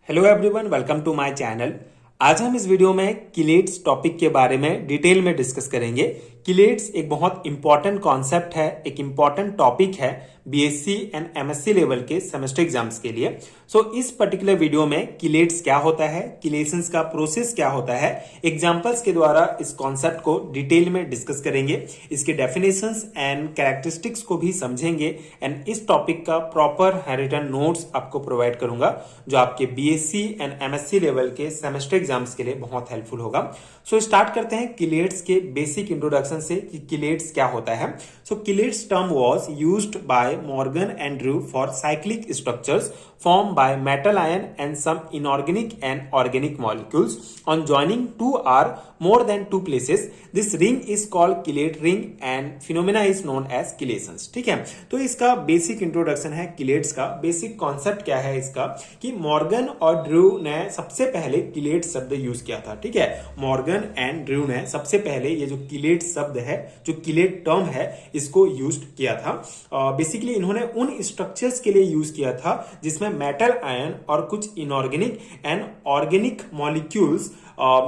Hello everyone, welcome to my channel. आज हम इस वीडियो में किलेट्स टॉपिक के बारे में डिटेल में डिस्कस करेंगे। किलेट्स एक बहुत इंपॉर्टेंट कॉन्सेप्ट है, एक इंपॉर्टेंट टॉपिक है बीएससी एंड एमएससी लेवल के सेमेस्टर एग्जाम्स के लिए। इस पर्टिकुलर वीडियो में किलेट्स क्या होता है, किलेशंस का प्रोसेस क्या होता है, एग्जांपल्स के द्वारा इस कॉन्सेप्ट को डिटेल में डिस्कस करेंगे, इसके डेफिनेशंस एंड कैरेक्टरिस्टिक्स को भी समझेंगे एंड इस टॉपिक का प्रॉपर रिटन नोट्स आपको प्रोवाइड करूंगा जो आपके बीएससी एंड एमएससी लेवल के सेमेस्टर एग्जाम्स के लिए बहुत हेल्पफुल होगा। स्टार्ट करते हैं किलेट्स के बेसिक इंट्रोडक्शन से कि किलेट्स क्या होता है। किलेट्स term was used by Morgan and Drew for cyclic structures formed by metal ion and some inorganic and organic molecules on joining two or more than two places. This ring is called chelate ring and phenomena is known as chelations। ठीक है, तो इसका basic introduction है किलेट्स का। Basic concept क्या है इसका कि मॉर्गन और ड्रू ने सबसे पहले किलेट शब्द यूज किया था। ठीक है, मॉर्गन एंड ड्रू ने सबसे पहले ये जो किलेट शब्द है, जो किलेट टर्म है, इसको यूज किया था। बेसिकली इन्होंने उन स्ट्रक्चर्स के लिए यूज किया था जिसमें मेटल आयन और कुछ इनऑर्गेनिक एंड ऑर्गेनिक मॉलिक्यूल्स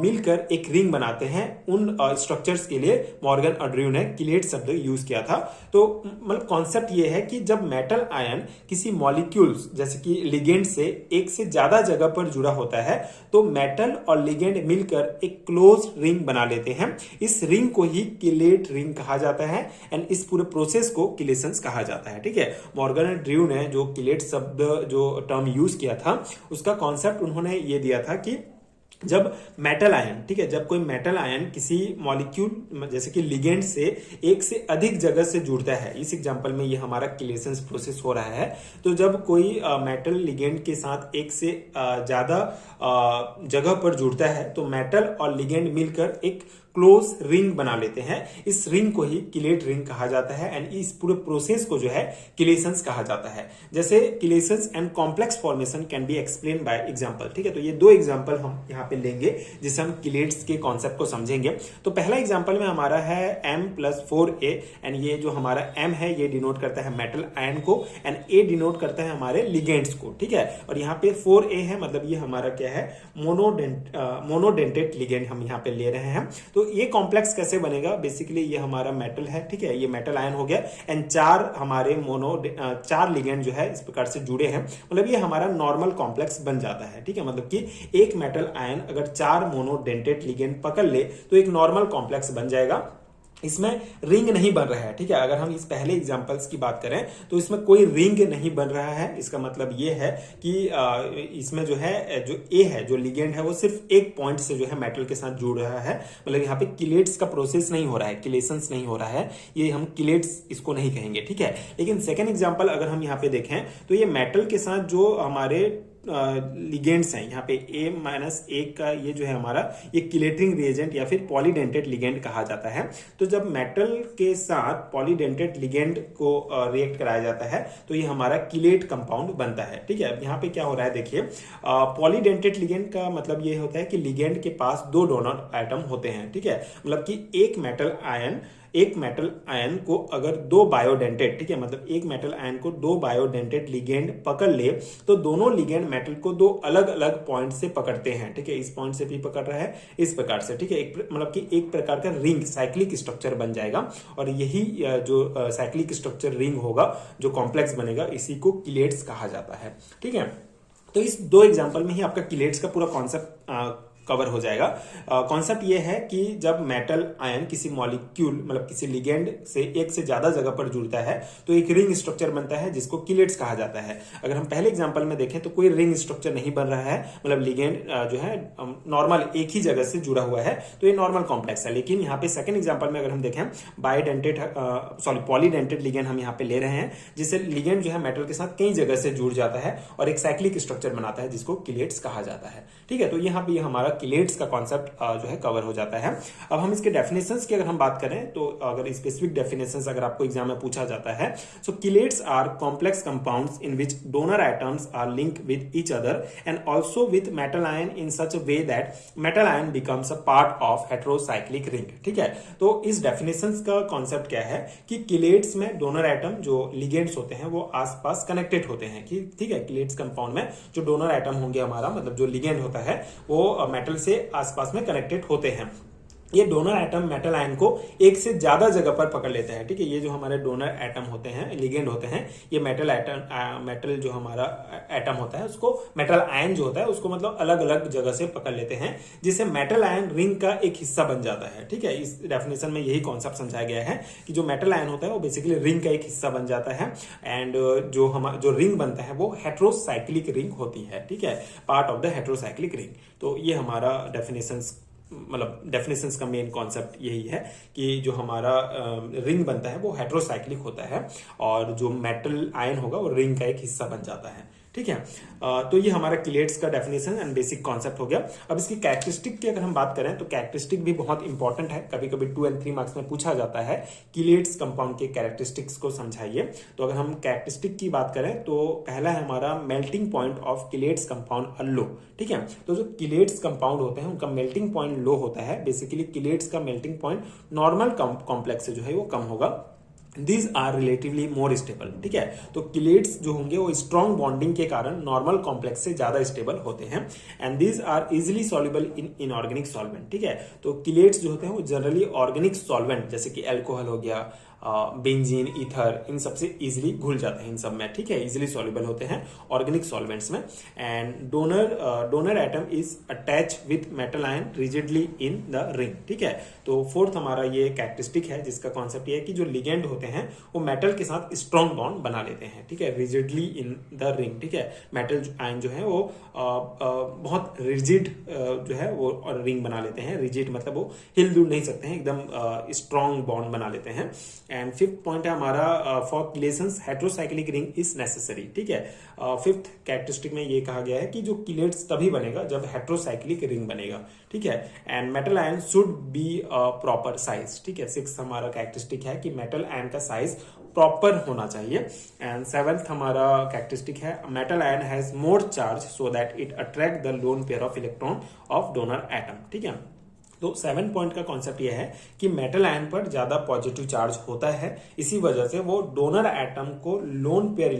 मिलकर एक रिंग बनाते हैं। उन स्ट्रक्चर्स के लिए मॉर्गन और ड्रू ने किलेट शब्द यूज किया था। तो मतलब कॉन्सेप्ट ये है कि जब मेटल आयन किसी मॉलिक्यूल्स जैसे कि लिगेंड से एक से ज्यादा जगह पर जुड़ा होता है तो मेटल और लिगेंड मिलकर एक क्लोज रिंग बना लेते हैं। इस रिंग को ही किलेट रिंग कहा जाता है एंड इस पूरे प्रोसेस को किलेशंस कहा जाता है। ठीक है, मॉर्गन और ड्रू ने जो किलेट शब्द जो टर्म यूज किया था उसका कॉन्सेप्ट उन्होंने ये दिया था कि जब मेटल आयन, ठीक है, जब कोई मेटल आयन किसी मॉलिक्यूल जैसे कि लिगेंड से एक से अधिक जगह से जुड़ता है, इस एग्जांपल में ये हमारा किलेशंस प्रोसेस हो रहा है। तो जब कोई मेटल लिगेंड के साथ एक से ज्यादा जगह पर जुड़ता है तो मेटल और लिगेंड मिलकर एक क्लोज रिंग बना लेते हैं। इस रिंग को ही किलेट रिंग कहा जाता है एंड इस पूरे प्रोसेस को जो है किलेशंस कहा जाता है। जैसे chelations and complex formation can be explain by example. ठीक है, तो ये दो एग्जांपल हम यहाँ पे लेंगे जिससे हम किलेट्स के कॉन्सेप्ट को समझेंगे। तो पहला एग्जांपल में हमारा है M+4A एंड ये जो हमारा M है ये डिनोट करता है मेटल आयन को एंड A डिनोट करता है हमारे लिगेंड्स को। ठीक है, और यहाँ पे 4A है, मतलब ये हमारा क्या है, मोनोडेंटेट लिगेंड हम यहाँ पे ले रहे हैं। तो ये कॉम्प्लेक्स कैसे बनेगा, बेसिकली ये हमारा मेटल है, ठीक है, ये मेटल आयन हो गया एंड चार लिगेंड जो है इस प्रकार से जुड़े हैं, मतलब ये हमारा नॉर्मल कॉम्प्लेक्स बन जाता है। ठीक है, मतलब कि एक मेटल आयन अगर 4 मोनोडेंटेट लिगेंड पकड़ ले तो एक नॉर्मल कॉम्प्लेक्स बन जाएगा। इसमें रिंग नहीं बन रहा है। ठीक है, अगर हम इस पहले एग्जांपल्स की बात करें तो इसमें कोई रिंग नहीं बन रहा है। इसका मतलब ये है कि इसमें जो है, जो ए है, जो लिगेंड है, वो सिर्फ एक पॉइंट से जो है मेटल के साथ जुड़ रहा है। मतलब यहाँ पे किलेट्स का प्रोसेस नहीं हो रहा है, किलेशंस नहीं हो रहा है, ये हम किलेट्स इसको नहीं कहेंगे। ठीक है, लेकिन सेकेंड एग्जाम्पल अगर हम यहाँ पे देखें तो ये मेटल के साथ जो हमारे लिगेंड्स हैं, यहाँ पे A-1 का ये जो है हमारा ये किलेटिंग रिएजेंट या फिर पॉलीडेंटेट लिगेंड कहा जाता है। तो जब मेटल के साथ पॉलीडेंटेट लिगेंड को रिएक्ट कराया जाता है तो ये हमारा किलेट कंपाउंड बनता है। ठीक है, अब यहाँ पे क्या हो रहा है देखिए, पॉलीडेंटेट लिगेंड का मतलब ये होता है कि लिगेंड के पास 2 डोनर एटम होते हैं। ठीक है, मतलब कि एक मेटल आयन को अगर 2 बायोडेंटेट, ठीक है, मतलब एक मेटल आयन को 2 बायोडेंटेट लिगेंड पकड़ ले तो दोनों लिगेंड मेटल को 2 अलग अलग पॉइंट से पकड़ते हैं। ठीक है, इस पॉइंट से भी पकड़ रहा है, इस प्रकार से। ठीक है, मतलब कि एक प्रकार का रिंग, साइक्लिक स्ट्रक्चर बन जाएगा और यही जो साइक्लिक स्ट्रक्चर रिंग होगा, जो कॉम्प्लेक्स बनेगा, इसी को किलेट्स कहा जाता है। ठीक है, तो इस 2 एग्जाम्पल में ही आपका किलेट्स का पूरा कॉन्सेप्ट कवर हो जाएगा। कॉन्सेप्ट ये है कि जब मेटल आयन किसी मॉलिक्यूल, मतलब किसी लिगेंड से एक से ज्यादा जगह पर जुड़ता है तो एक रिंग स्ट्रक्चर बनता है जिसको किलेट्स कहा जाता है। अगर हम पहले एग्जांपल में देखें तो कोई रिंग स्ट्रक्चर नहीं बन रहा है, मतलब लिगेंड जो है नॉर्मल एक ही जगह से जुड़ा हुआ है, तो ये नॉर्मल कॉम्प्लेक्स है। लेकिन यहाँ पे सेकंड एग्जांपल में अगर हम देखें पॉलीडेंटेट लिगेंड हम यहाँ पे ले रहे हैं, जिससे लिगेंड जो है मेटल के साथ कई जगह से जुड़ जाता है और एक साइक्लिक स्ट्रक्चर बनाता है जिसको किलेट्स कहा जाता है। ठीक है, तो यहाँ पे हमारा किलेट्स का कॉन्सेप्ट जो है कवर हो जाता है। अब हम इसके डेफिनेशंस की अगर हम बात करें तो अगर स्पेसिफिक डेफिनेशंस अगर आपको एग्जाम में पूछा जाता है, so chelates are complex compounds in which donor atoms are link with each other and also with metal ion in such a way that metal ion becomes a part of heterocyclic ring. ठीक है, तो इस definitions का concept क्या है कि किलेट्स में donor atom जो लिगेंड्स होते हैं वो आसपास कनेक्टेड होते हैं। ठीक है, किलेट्स कंपाउंड में जो डोनर एटम होंगे हमारा, मतलब जो लिगेंड होता है वो मेटल से आसपास में कनेक्टेड होते हैं। ये डोनर एटम मेटल आयन को एक से ज्यादा जगह पर पकड़ लेते हैं। ठीक है, ये जो हमारे डोनर एटम होते हैं, लिगेंड होते हैं, ये मेटल जो हमारा एटम होता है उसको, मेटल आयन जो होता है उसको मतलब अलग अलग जगह से पकड़ लेते हैं, जिससे मेटल आयन रिंग का एक हिस्सा बन जाता है। ठीक है, इस डेफिनेशन में यही कॉन्सेप्ट समझाया गया है कि जो मेटल आयन होता है वो बेसिकली रिंग का एक हिस्सा बन जाता है एंड जो रिंग बनता है वो हेटेरोसाइक्लिक रिंग होती है। ठीक है, part of the heterocyclic ring. तो ये हमारा डेफिनेशंस का मेन कॉन्सेप्ट यही है कि जो हमारा रिंग बनता है वो हेटेरोसाइक्लिक होता है और जो मेटल आयन होगा वो रिंग का एक हिस्सा बन जाता है। ठीक है, तो ये हमारा किलेट्स का डेफिनेशन एंड बेसिक कॉन्सेप्ट हो गया। अब इसकी कैरेक्टरिस्टिक की अगर हम बात करें तो कैरेक्टरिस्टिक भी बहुत इंपॉर्टेंट है, कभी कभी 2 और 3 मार्क्स में पूछा जाता है किलेट्स कंपाउंड के कैरेक्टरिस्टिक्स को समझाइए। तो अगर हम कैरेक्टरिस्टिक की बात करें तो पहला है हमारा melting point of chelates compound low. ठीक है, तो जो किलेट्स कंपाउंड होते हैं उनका मेल्टिंग पॉइंट लो होता है। बेसिकली किलेट्स का मेल्टिंग पॉइंट नॉर्मल कॉम्प्लेक्स से जो है वो कम होगा। These are relatively more stable। ठीक है, तो किलेट्स जो होंगे वो स्ट्रॉन्ग बॉन्डिंग के कारण नॉर्मल कॉम्प्लेक्स से ज्यादा स्टेबल होते हैं and these are easily soluble in inorganic solvent. ठीक है, तो किलेट्स जो होते हैं वो जनरली ऑर्गेनिक सॉल्वेंट जैसे कि एल्कोहल हो गया, बेंजीन, ईथर, इन सबसे इजिली घुल जाते हैं इन सब में। ठीक है, इजिली सॉल्युबल होते हैं ऑर्गेनिक सॉल्वेंट्स में and donor atom is attach with metal ion rigidly in the ring. ठीक है, तो फोर्थ हमारा ये कैरेक्टरिस्टिक है जिसका कॉन्सेप्ट ये है कि जो लिगेंड होते हैं वो मेटल के साथ स्ट्रॉन्ग बॉन्ड बना लेते हैं। ठीक है, रिजिडली इन द रिंग। ठीक है, मेटल आयन जो है वो बहुत रिजिड जो है वो रिंग बना लेते हैं। रिजिड मतलब वो हिल डुल नहीं सकते हैं, एकदम स्ट्रॉन्ग बॉन्ड बना लेते हैं। एंड फिफ्थ पॉइंट है हमारा for chelations heterocyclic ring is necessary. ठीक है, फिफ्थ कैरेक्टरिस्टिक में ये कहा गया है कि जो किलेट्स तभी बनेगा जब हेटेरोसाइक्लिक रिंग बनेगा। ठीक है, and metal ion should be proper size. ठीक है, सिक्स हमारा कैरेक्टरिस्टिक है कि मेटल आयन का साइज प्रॉपर होना चाहिए। एंड सेवेंथ हमारा कैरेक्टरिस्टिक है metal ion has more charge so that it attract the lone pair of electron of donor atom. ठीक है, तो 7 पॉइंट का कॉन्सेप्ट यह है कि मेटल आयन पर ज्यादा पॉजिटिव चार्ज होता है, इसी वजह से वो डोनर एटम को लोन पेयर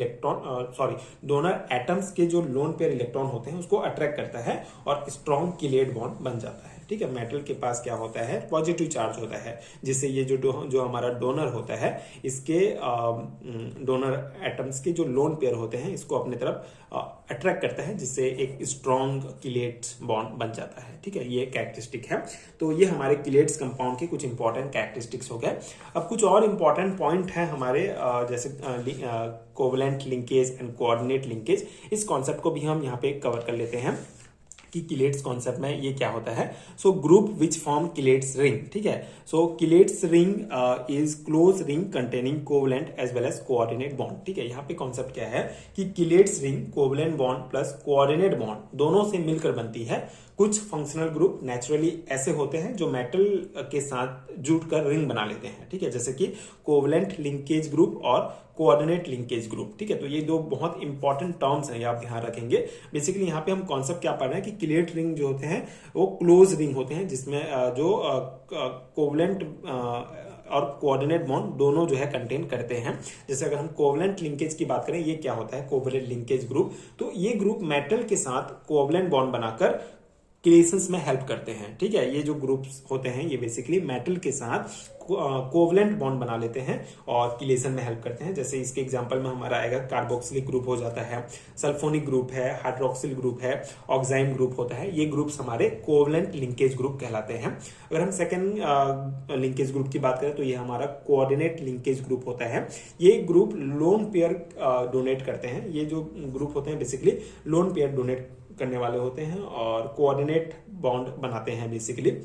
डोनर एटम्स के जो लोन पेयर इलेक्ट्रॉन होते हैं उसको अट्रैक्ट करता है और स्ट्रॉन्ग किलेट बॉन्ड बन जाता है। ठीक है, मेटल के पास क्या होता है, पॉजिटिव चार्ज होता है, जिससे ये जो हमारा डोनर होता है इसके डोनर एटम्स के जो लोन पेयर होते हैं इसको अपने तरफ अट्रैक्ट करता है, जिससे एक स्ट्रॉन्ग किलेट बॉन्ड बन जाता है। ठीक है, ये कैरेक्टरिस्टिक है। तो ये हमारे किलेट्स कंपाउंड के कुछ इंपॉर्टेंट कैरेक्टरिस्टिक्स हो गए। अब कुछ और इंपॉर्टेंट पॉइंट है हमारे जैसे covalent linkage and coordinate linkage. इस कॉन्सेप्ट को भी हम यहाँ पे कवर कर लेते हैं कि किलेट्स कॉन्सेप्ट में ये क्या होता है। So group which form chelates ring. ठीक है, so chelates ring is close ring containing covalent as well as coordinate bond. ठीक है, यहाँ पे कॉन्सेप्ट क्या है कि chelates ring covalent bond plus coordinate bond दोनों से मिलकर बनती है। कुछ फंक्शनल ग्रुप नेचुरली ऐसे होते हैं जो मेटल के साथ जुड़कर रिंग बना लेते हैं। ठीक है, जैसे कि कोवलेंट लिंकेज ग्रुप और कोऑर्डिनेट लिंकेज ग्रुप। ठीक है, तो ये दो बहुत इंपॉर्टेंट टर्म्स हैं, ये आप ध्यान रखेंगे। बेसिकली यहाँ पे हम कॉन्सेप्ट क्या पढ़ रहे हैं कि किलेट रिंग जो होते हैं वो क्लोज रिंग होते हैं, जिसमें जो कोवलेंट और कोऑर्डिनेट बॉन्ड दोनों जो है कंटेन करते हैं। जैसे अगर हम कोवलेंट लिंकेज की बात करें, ये क्या होता है कोवलेंट लिंकेज ग्रुप, तो ये ग्रुप मेटल के साथ कोवलेंट बॉन्ड बनाकर किलेशंस में हेल्प करते हैं। ठीक है, ये जो ग्रुप्स होते हैं ये बेसिकली मेटल के साथ कोवलेंट बॉन्ड बना लेते हैं और किलेशन में हेल्प करते हैं। जैसे इसके एग्जांपल में हमारा आएगा कार्बोक्सिलिक ग्रुप हो जाता है, सल्फोनिक ग्रुप है, हाइड्रोक्सिल ग्रुप है, ऑक्साइम ग्रुप होता है। ये ग्रुप्स हमारे कोवलेंट लिंकेज ग्रुप कहलाते हैं। अगर हम सेकेंड लिंकेज ग्रुप की बात करें तो ये हमारा कोऑर्डिनेट लिंकेज ग्रुप होता है। ये ग्रुप लोन पेयर डोनेट करते हैं। ये जो ग्रुप होते हैं बेसिकली लोन पेयर डोनेट करने वाले होते हैं और कोऑर्डिनेट बॉन्ड बनाते हैं बेसिकली।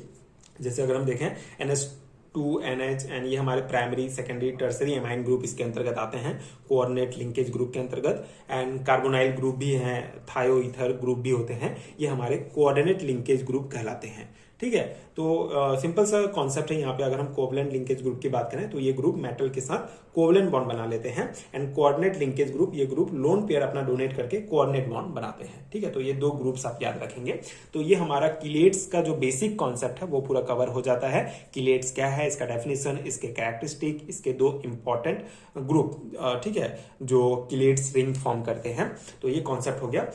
जैसे अगर हम देखें 2NH एंड ये हमारे primary secondary tertiary amine group इसके अंतर्गत आते हैं, कोऑर्डिनेट लिंकेज ग्रुप के अंतर्गत। एंड कार्बोनाइल ग्रुप भी हैं, थायो ईथर ग्रुप भी होते हैं, ये हमारे कोऑर्डिनेट लिंकेज ग्रुप कहलाते हैं। ठीक है, तो सिंपल सा कॉन्सेप्ट है यहाँ पे। अगर हम कोवलेंट लिंकेज ग्रुप की बात करें तो ये ग्रुप मेटल के साथ कोवलेंट बॉन्ड बना लेते हैं, एंड कोऑर्डिनेट लिंकेज ग्रुप, ये ग्रुप लोन पेयर अपना डोनेट करके कोऑर्डिनेट बॉन्ड बनाते हैं। ठीक है, तो ये दो ग्रुप्स आप याद रखेंगे। तो ये हमारा किलेट्स का जो बेसिक कॉन्सेप्ट है वो पूरा कवर हो जाता है। किलेट्स क्या है, इसका डेफिनेशन, इसके कैरेक्टरिस्टिक, इसके दो इंपॉर्टेंट ग्रुप, ठीक है, जो किलेट्स रिंग फॉर्म करते हैं। तो ये कॉन्सेप्ट हो गया।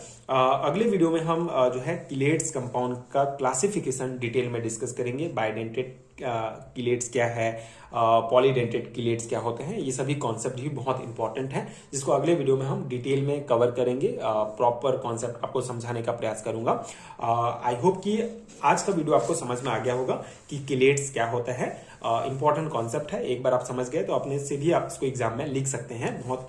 अगले वीडियो में हम जो है किलेट्स कंपाउंड का क्लासिफिकेशन डिटेल में डिस्कस करेंगे। बाइडेंटेड किलेट्स क्या है, पॉलीडेंटेड किलेट्स क्या होते हैं, ये सभी कॉन्सेप्ट भी बहुत इंपॉर्टेंट है, जिसको अगले वीडियो में हम डिटेल में कवर करेंगे। प्रॉपर कॉन्सेप्ट आपको समझाने का प्रयास करूंगा। आई होप कि आज का वीडियो आपको समझ में आ गया होगा कि किलेट्स क्या होता है। इंपॉर्टेंट कॉन्सेप्ट है, एक बार आप समझ गए तो अपने से भी आप इसको एग्जाम में लिख सकते हैं। बहुत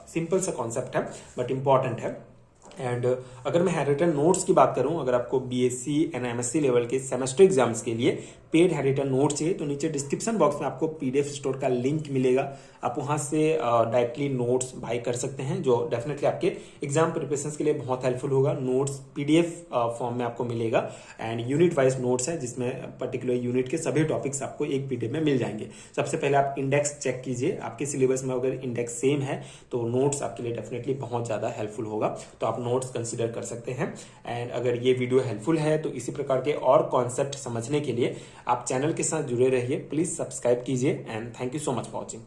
सिंपल सा कॉन्सेप्ट है बट इंपॉर्टेंट है। एंड अगर मैं हैंडरिटन नोट्स की बात करूं, अगर आपको BSc एंड MSc लेवल के सेमेस्टर एग्जाम्स के लिए पेड हैंडरिटन नोट्स चाहिए तो नीचे डिस्क्रिप्शन बॉक्स में आपको PDF स्टोर का लिंक मिलेगा, आप वहां से डायरेक्टली नोट्स बाय कर सकते हैं, जो डेफिनेटली आपके एग्जाम प्रिपरेशन के लिए बहुत हेल्पफुल होगा। नोट्स PDF फॉर्म में आपको मिलेगा, एंड यूनिट वाइज नोट्स है जिसमें पर्टिकुलर यूनिट के सभी टॉपिक्स आपको एक PDF में मिल जाएंगे। सबसे पहले आप इंडेक्स चेक कीजिए, आपके सिलेबस में अगर इंडेक्स सेम है तो नोट्स आपके लिए डेफिनेटली बहुत ज्यादा हेल्पफुल होगा, तो आप नोट्स कंसिडर कर सकते हैं। एंड अगर ये वीडियो हेल्पफुल है तो इसी प्रकार के और कॉन्सेप्ट समझने के लिए आप चैनल के साथ जुड़े रहिए। प्लीज सब्सक्राइब कीजिए, and thank you so much for watching.